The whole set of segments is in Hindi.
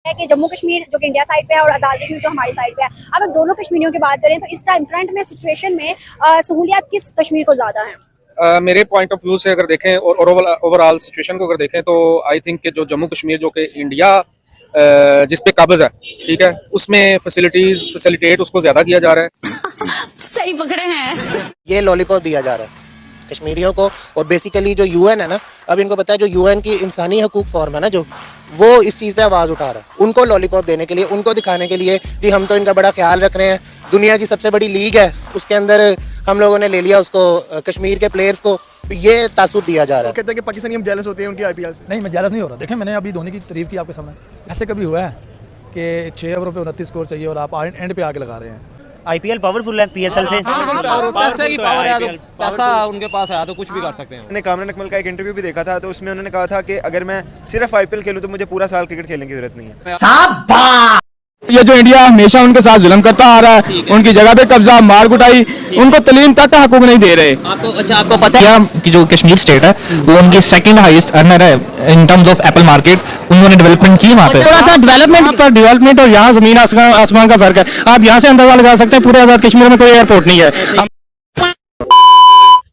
है कि जम्मू कश्मीर जो कि इंडिया साइड पे है और आज़ाद कश्मीर जो हमारी साइड पे है, अगर दोनों कश्मीरियों की बात करें तो इस टाइम करंट में सिचुएशन में सहूलियत किस कश्मीर को ज़्यादा है? मेरे पॉइंट ऑफ व्यू से अगर देखें और ओवरऑल सिचुएशन को अगर देखें तो आई थिंक कि जो जम्मू कश्मीर जो कि इंडिया जिस पे काबिज है, ठीक है, उसमें फैसिलिटेट उसको ज़्यादा किया जा रहा है। सही पकड़े हैं। ये लॉलीपॉप दिया जा रहा है कश्मीरियों को, और बेसिकली जो यूएन है ना, अब इनको पता है जो यूएन की इंसानी हकूक फॉर्म है ना, जो वो इस चीज़ पे आवाज़ उठा रहा है, उनको लॉलीपॉप देने के लिए, उनको दिखाने के लिए कि हम तो इनका बड़ा ख्याल रख रहे हैं, दुनिया की सबसे बड़ी लीग है उसके अंदर हम लोगों ने ले लिया उसको, कश्मीर के प्लेयर्स को, ये तासुर दिया जा रहा है। कहते हैं कि पाकिस्तानी हम जेलस होते हैं उनकी आईपीएल से। नहीं, मैं जेलस नहीं हो रहा। देखें, मैंने अभी धोनी की तारीफ की आपके सामने। ऐसे कभी हुआ है कि 6 ओवरों पे 29 स्कोर चाहिए और आप एंड पे आके लगा रहे हैं? आईपीएल पावरफुल है पीएसएल से। पैसे की पावर है, तो पैसा उनके पास है तो कुछ भी कर सकते हैं। मैंने कामरान अकमल का एक इंटरव्यू भी देखा था, तो उसमें उन्होंने कहा था कि अगर मैं सिर्फ आईपीएल खेलूं तो मुझे पूरा साल क्रिकेट खेलने की जरूरत नहीं है। ये जो इंडिया हमेशा उनके साथ जुल्म करता आ रहा है, उनकी जगह पे कब्जा, मार कुटाई, उनको तलीम तक का हकूक नहीं दे रहे। आपको पता है कि जो कश्मीर स्टेट है वो उनकी सेकंड हाईएस्ट अर्नर है in terms of Apple market. उन्होंने डेवलपमेंट की वहाँ पे, थोड़ा सा डेवलपमेंट और यहाँ जमीन आसमान का फर्क है। आप यहाँ से अंदाजा लगा सकते हैं पूरे आजाद कश्मीर में कोई एयरपोर्ट नहीं है।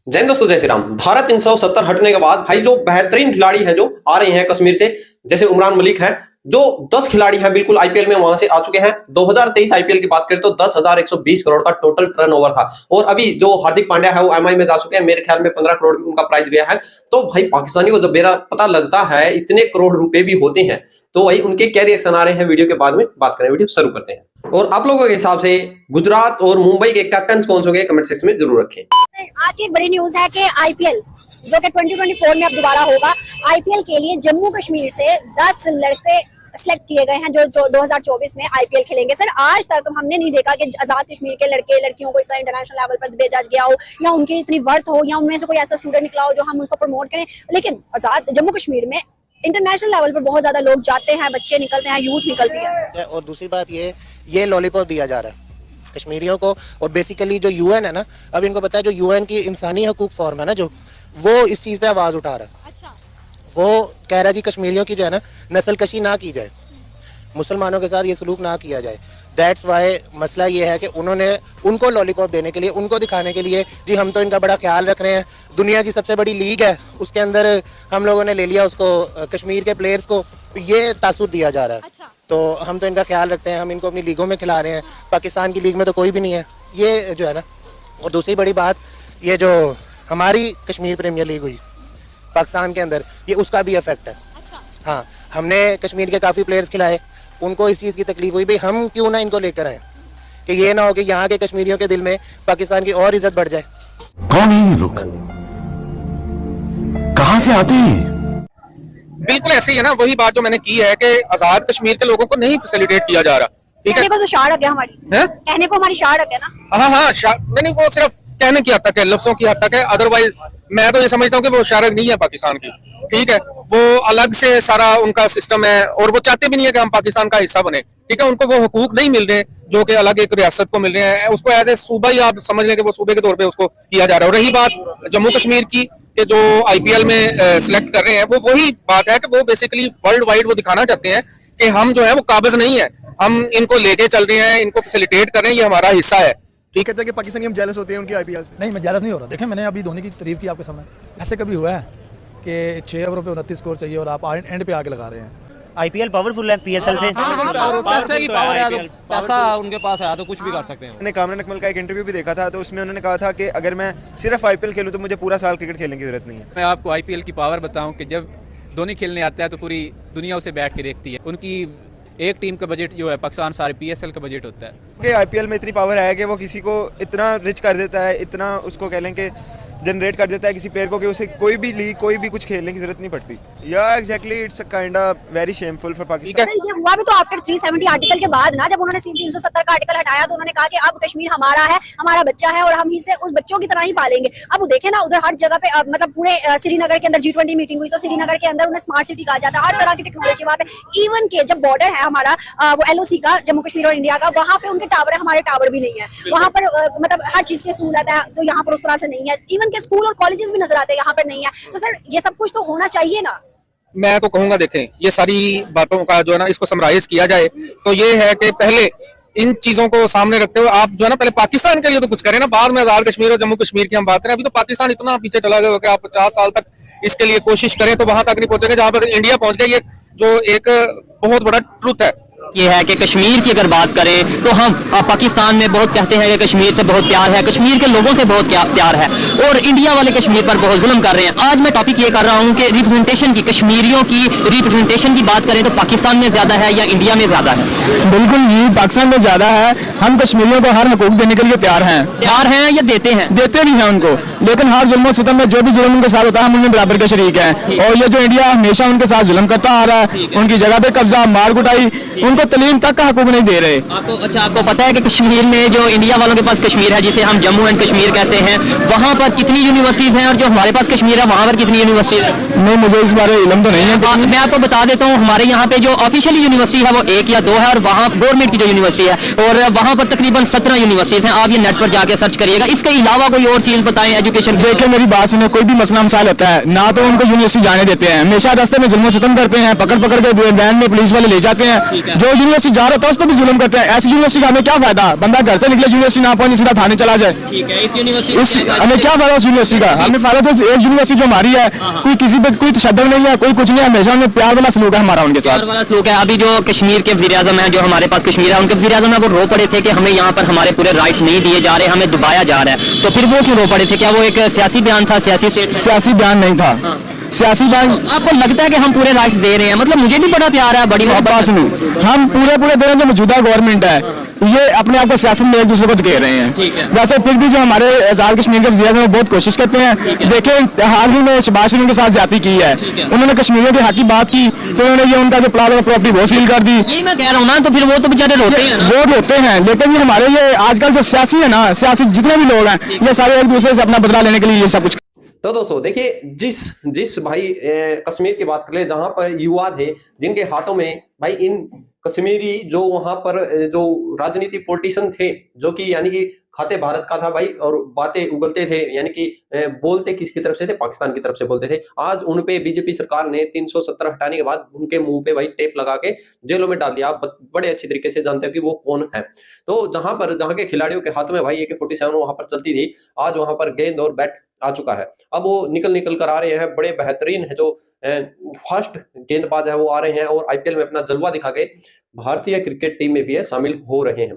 जय हिंद दोस्तों, जय श्री राम। धारा 370 हटने के बाद भाई जो बेहतरीन खिलाड़ी हैं जो आ रहे हैं कश्मीर से, जैसे उमरान मलिक है, जो 10 खिलाड़ी हैं बिल्कुल आईपीएल में वहां से आ चुके हैं। 2023 आईपीएल की बात करें तो 10,120 करोड़ का टोटल टर्नओवर था, और अभी जो हार्दिक पांड्या है वो एमआई में जा चुके हैं। मेरे ख्याल में 15 करोड़ उनका प्राइस गया है। तो भाई पाकिस्तानी को जब मेरा पता लगता है इतने करोड़ रुपए भी होते हैं, तो वही उनके क्या रिएक्शन आ रहे हैं वीडियो के बाद में बात करें। वीडियो शुरू करते हैं। और आप लोगों के हिसाब से गुजरात और मुंबई के कैप्टन कौन से होंगे, कमेंट सेक्शन में जरूर रखें। आज की एक बड़ी न्यूज है कि आईपीएल जो कि 2024 में अब दोबारा होगा, आईपीएल के लिए जम्मू कश्मीर से 10 लड़के सिलेक्ट किए गए हैं जो 2024 में आईपीएल खेलेंगे। सर, आज तक हमने नहीं देखा कि आजाद कश्मीर के लड़के लड़कियों को इस तरह इंटरनेशनल लेवल पर भेजा गया हो, या उनकी इतनी वर्थ हो, या उनमें से कोई ऐसा स्टूडेंट निकला हो जो हम उसको प्रमोट करें। लेकिन आजाद जम्मू कश्मीर में इंटरनेशनल लेवल पर बहुत ज्यादा लोग जाते हैं, बच्चे निकलते हैं, यूथ निकलती है। और दूसरी बात ये लॉलीपॉप दिया जा रहा है कश्मीरियों को, और बेसिकली जो यूएन है ना, अब इनको पता है जो यूएन की इंसानी हकूक फॉर्म है ना, जो वो इस चीज़ पे आवाज़ उठा रहा है। अच्छा। वो कह रहा है जी कश्मीरियों की जो है ना नस्ल कशी ना की जाए, मुसलमानों के साथ ये सलूक ना किया जाए। दैट्स वाई मसला ये है कि उनको लॉलीपॉप देने के लिए, उनको दिखाने के लिए जी हम तो इनका बड़ा ख्याल रख रहे हैं, दुनिया की सबसे बड़ी लीग है उसके अंदर हम लोगों ने ले लिया उसको, कश्मीर के प्लेयर्स को, ये तासुर दिया जा रहा है। अच्छा। तो हम तो इनका ख्याल रखते हैं, हम इनको अपनी लीगों में खिला रहे हैं, पाकिस्तान की लीग में तो कोई भी नहीं है, ये जो है ना। और दूसरी बड़ी बात, ये जो हमारी कश्मीर प्रीमियर लीग हुई पाकिस्तान के अंदर, ये उसका भी इफेक्ट है। अच्छा। हाँ, हमने कश्मीर के काफ़ी प्लेयर्स खिलाए, उनको इस चीज़ की तकलीफ हुई, भाई हम क्यों ना इनको लेकर आए, कि ये ना हो कि यहाँ के कश्मीरियों के दिल में पाकिस्तान की और इज्जत बढ़ जाए। कौन है ये लोग, कहाँ से आते हैं? बिल्कुल ऐसे ही है ना, वही बात जो मैंने की है कि आजाद कश्मीर के लोगों को नहीं फैसिलिटेट किया जा रहा। ठीक है, कहने को तो शारक है हमारी, कहने को हमारी शारक है ना। हाँ, नहीं, वो सिर्फ कहने की हद तक है, लफ्जों की हद तक है। अदरवाइज मैं तो ये समझता हूँ कि वो शारक नहीं है पाकिस्तान की। ठीक है, वो अलग से सारा उनका सिस्टम है, और वो चाहते भी नहीं है कि हम पाकिस्तान का हिस्सा बने। ठीक है, उनको वो हुकूक नहीं मिल रहे जो कि अलग एक रियासत को मिल रहे हैं। उसको एज ए सूबा ही आप समझ लें कि वो सूबे के तौर पे उसको किया जा रहा है। और रही बात जम्मू कश्मीर की कि जो आईपीएल में सिलेक्ट कर रहे हैं, वो वही बात है कि वो बेसिकली वर्ल्ड वाइड वो दिखाना चाहते हैं कि हम जो है वो काबिज नहीं है, हम इनको लेके चल रहे हैं, इनको फैसिलिटेट कर रहे हैं, ये हमारा हिस्सा है। ठीक कहते हैं कि पाकिस्तानी हम जेलस होते हैं उनकी आईपीएल से। नहीं, मैं जेलस नहीं हो रहा। देखें, मैंने अभी धोनी की तारीफ की आपके सामने। ऐसे कभी हुआ है कि 6 ओवरों पे 29 स्कोर चाहिए और आप एंड पे आके लगा रहे हैं? आईपीएल पावरफुल है पीएसएल से। पैसे की पावर है, तो पैसा उनके पास है तो कुछ भी कर सकते हैं। मैंने कामरान अकमल का एक इंटरव्यू भी देखा था, तो उसमें उन्होंने कहा था कि अगर मैं सिर्फ आईपीएल खेलूं तो मुझे पूरा साल क्रिकेट खेलने की जरूरत नहीं है। मैं आपको आईपीएल की पावर बताऊं कि जब धोनी खेलने आता है तो पूरी दुनिया उसे बैठ के देखती है। उनकी एक टीम का बजट जो है पाकिस्तान सारे पीएसएल का बजट होता है। कि आईपीएल में इतनी पावर है कि वो किसी को इतना रिच कर देता है, इतना उसको कह लें कि जनरेट कर देता है किसी प्लेयर को, कि उसे कोई भी लीग कोई भी कुछ खेलने की जरूरत नहीं पड़ती। या exactly, it's kind of very shameful for Pakistan. Sir, ये हुआ भी तो आफ्टर 370 आर्टिकल के बाद ना, जब उन्होंने 370 का आर्टिकल हटाया तो उन्होंने कहा कि अब कश्मीर हमारा है, हमारा बच्चा है, और हम इसे उस बच्चों की तरह ही पालेंगे। अब वो देखे ना, उधर हर जगह पे मतलब पूरे श्रीनगर के अंदर G20 मीटिंग हुई तो श्रीनगर के अंदर उन्हें स्मार्ट सिटी कहा जाता है, हर तरह की टेक्नोलॉजी वहाँ पे। इवन के जब बॉर्डर है हमारा वो LOC का, जम्मू कश्मीर और इंडिया का, वहाँ पे उनके टावर है, हमारे टावर भी नहीं है वहाँ पर। मतलब हर चीज की सहूलत है, तो यहाँ पर उस तरह से नहीं है। इवन के स्कूल और कॉलेजेस भी नजर आते हैं, यहाँ पर नहीं है। तो सर, ये सब कुछ तो होना चाहिए ना। मैं तो कहूंगा देखें, ये सारी बातों का जो है ना इसको समराइज किया जाए तो ये है कि पहले इन चीजों को सामने रखते हुए आप जो है ना पहले पाकिस्तान के लिए तो कुछ करें ना, बाद में आजाद कश्मीर और जम्मू कश्मीर की हम बात करें। अभी तो पाकिस्तान इतना पीछे चला गया कि आप 50 साल तक इसके लिए कोशिश करें तो वहां तक नहीं पहुंचेंगे जहां पर इंडिया पहुंच गया। ये जो एक बहुत बड़ा ट्रुथ है ये है कि कश्मीर की अगर बात करें तो हम पाकिस्तान में बहुत कहते हैं कि कश्मीर से बहुत प्यार है, कश्मीर के लोगों से बहुत प्यार है, और इंडिया वाले कश्मीर पर बहुत जुल्म कर रहे हैं। आज मैं टॉपिक ये कर रहा हूँ कि रिप्रेजेंटेशन की, कश्मीरियों की रिप्रेजेंटेशन की बात करें तो पाकिस्तान में ज्यादा है या इंडिया में ज्यादा है? बिल्कुल ये पाकिस्तान में ज्यादा है। हम कश्मीरियों को हर हकूक देने के लिए तैयार हैं या देते भी हैं उनको, लेकिन हर जुल्म सितम में जो भी जुल्म उनके साथ होता है हम उनमें बराबर के शरीक हैं। और ये जो इंडिया हमेशा उनके साथ जुल्म करता आ रहा है, उनकी जगह पे कब्जा, मार कुटाई, उनको तलीम तक का हकूक नहीं दे रहे। आपको पता है कि कश्मीर में जो इंडिया वालों के पास कश्मीर है, जिसे हम जम्मू एंड कश्मीर कहते हैं, वहाँ पर कितनी यूनिवर्सिटीज हैं, और जो हमारे पास कश्मीर है वहाँ पर कितनी यूनिवर्सिटीज है? नहीं, मुझे इस बारे इल्म तो नहीं है। मैं आपको बता देता हूँ, हमारे यहाँ पे जो ऑफिशियली यूनिवर्सिटी है वो 1 या 2 है, और वहाँ गवर्नमेंट की जो यूनिवर्सिटी है, और वहाँ पर तकरीबन 17 यूनिवर्सिटीज हैं। आप ये नेट पर जाके सर्च करिएगा। इसके अलावा कोई और चीज बताएं एजुकेशन। देखिए मेरी बात सुने, कोई भी मसला मसाइल होता है ना तो उनको यूनिवर्सिटी जाने देते हैं, हमेशा रास्ते में जुल्म सितम करते हैं, पकड़ के वैन में पुलिस वाले ले जाते हैं। जो यूनिवर्सिटी जा रहा था उस पर भी जुल्म करते हैं। ऐसी यूनिवर्सिटी का हमें क्या फायदा? बंदा घर से निकले यूनिवर्सिटी ना पहुंचे सीधा थाने चला जाए। हमें क्या फायदा उस यूनिवर्सिटी का? हमें फायदा तो एक यूनिवर्सिटी जो हमारी है, कोई किसी पे कोई तशद्दुद नहीं है, कोई कुछ नहीं है, हमेशा उनमें प्यार वाला सलूक है हमारा उनके साथ। सलूक है। अभी जो कश्मीर के वज़ीर-ए-आज़म हैं, जो हमारे पास कश्मीर है, उनके वज़ीर-ए-आज़म है, वो रो पड़े थे कि हमें यहाँ पर हमारे पूरे राइट्स नहीं दिए जा रहे, हमें दबाया जा रहा है। तो फिर वो क्यों रो पड़े थे? क्या वो एक सियासी बयान था? सियासी बयान नहीं था। सियासी बयान आपको लगता है कि हम पूरे राइट्स दे रहे हैं? मतलब मुझे भी बड़ा प्यार है, बड़ी मोहब्बत नहीं, हम पूरे दे रहे हैं। जो मौजूदा गवर्नमेंट है ये अपने आप को सियासत में एक दूसरे को दे रहे हैं। वैसे फिर भी जो हमारे आजाद कश्मीर के वज़ीर वो बहुत कोशिश करते हैं। देखें हाल ही में शहबाज शरीफ के साथ ज्यादती की है, उन्होंने कश्मीरियों के हक की बात की तो उन्होंने ये उनका जो प्लाट और प्रॉपर्टी वो सील कर दी। यही मैं कह रहा हूँ ना, तो फिर वो तो बेचारे रोते हैं ना। वो रोते हैं, लेकिन ये हमारे ये आजकल जो सियासी है ना, सियासी जितने भी लोग हैं ये सारे एक दूसरे से अपना बदला लेने के लिए ये सब कुछ। तो दोस्तों देखिए, जिस भाई कश्मीर की बात कर ले, जहां पर युवा थे जिनके हाथों में भाई इन कश्मीरी जो वहां पर जो राजनीति पॉलिटिशियन थे, जो कि यानी कि खाते भारत का था भाई, और बातें उगलते थे, यानी कि बोलते किसकी तरफ से थे? पाकिस्तान की तरफ से बोलते थे। आज उन पे बीजेपी सरकार ने 370 हटाने के बाद उनके मुंह पे भाई टेप लगा के जेलों में डाल दिया। आप बड़े अच्छी तरीके से जानते हो कि वो कौन है। तो जहां के खिलाड़ियों के हाथ में भाई AK-47 वहां पर चलती थी, आज वहां पर गेंद और बैट आ चुका है। अब वो निकल कर आ रहे हैं, बड़े बेहतरीन है जो फास्ट गेंदबाज है वो आ रहे हैं और IPL में अपना जलवा दिखा के भारतीय क्रिकेट टीम में भी शामिल हो रहे हैं।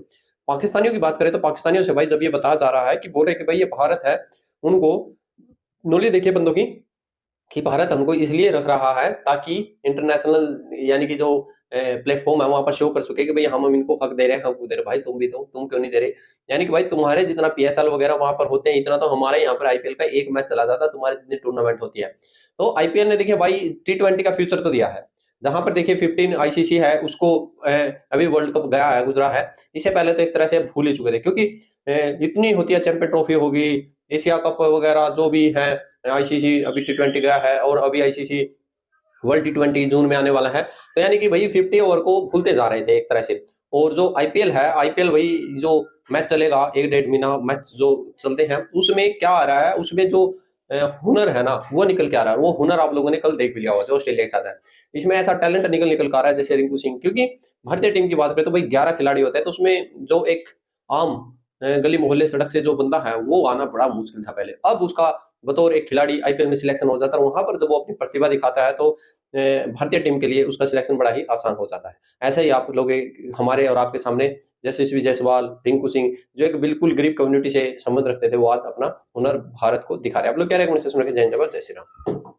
पाकिस्तानियों की बात करें तो पाकिस्तानियों से भाई जब ये बताया जा रहा है कि बोल रहे कि भाई ये भारत है, उनको नॉलेज देखिए बंदों की कि भारत हमको इसलिए रख रहा है ताकि इंटरनेशनल यानी कि जो प्लेटफॉर्म है वहां पर शो कर सके कि भाई हम इनको हक दे रहे हैं, हमको दे रहे, भाई तुम भी दो, तुम क्यों नहीं दे रहे? यानी कि भाई तुम्हारे जितना PSL वगैरह वहां पर होते हैं इतना तो हमारे यहाँ पर IPL का एक मैच चला जाता है, तुम्हारे जितनी टूर्नामेंट होती है। तो IPL ने देखिए भाई T20 का फ्यूचर तो दिया है, जहां पर देखिए 15 ICC है, उसको अभी वर्ल्ड कप गया है, गुजरा है। इससे पहले तो एक तरह से भूल ही चुके थे, क्योंकि इतनी होती है, चैंपियन ट्रॉफी होगी, एशिया कप वगैरह जो भी है, ICC अभी T20 गया है, और अभी ICC वर्ल्ड T20 जून में आने वाला है। तो यानी कि भाई 50 ओवर को भूलते जा रहे थे एक तरह से। और जो IPL है, IPL वही जो मैच चलेगा 1-1.5 महीना मैच जो चलते हैं, उसमें क्या आ रहा है, उसमें जो हुनर है ना वो निकल के आ रहा है। वो हुनर आप लोगों ने कल देख भी लिया होगा जो ऑस्ट्रेलिया के साथ है। इसमें ऐसा टैलेंट निकल के आ रहा है, जैसे रिंकू सिंह। क्योंकि भारतीय टीम की बात करें तो भाई 11 खिलाड़ी होते हैं, तो उसमें जो एक आम गली मोहल्ले सड़क से जो बंदा है वो आना बड़ा मुश्किल था पहले। अब उसका बतौर एक खिलाड़ी IPL में सिलेक्शन हो जाता है, वहां पर जब वो अपनी प्रतिभा दिखाता है तो भारतीय टीम के लिए उसका सिलेक्शन बड़ा ही आसान हो जाता है। ऐसे ही आप लोग हमारे और आपके सामने यशस्वी जायसवाल, रिंकू सिंह, जो एक बिल्कुल गरीब कम्युनिटी से संबंध रखते थे, वो आज अपना हुनर भारत को दिखा रहे हैं। आप लोग क्या रहेगा? जय हिंद, जय श्री राम।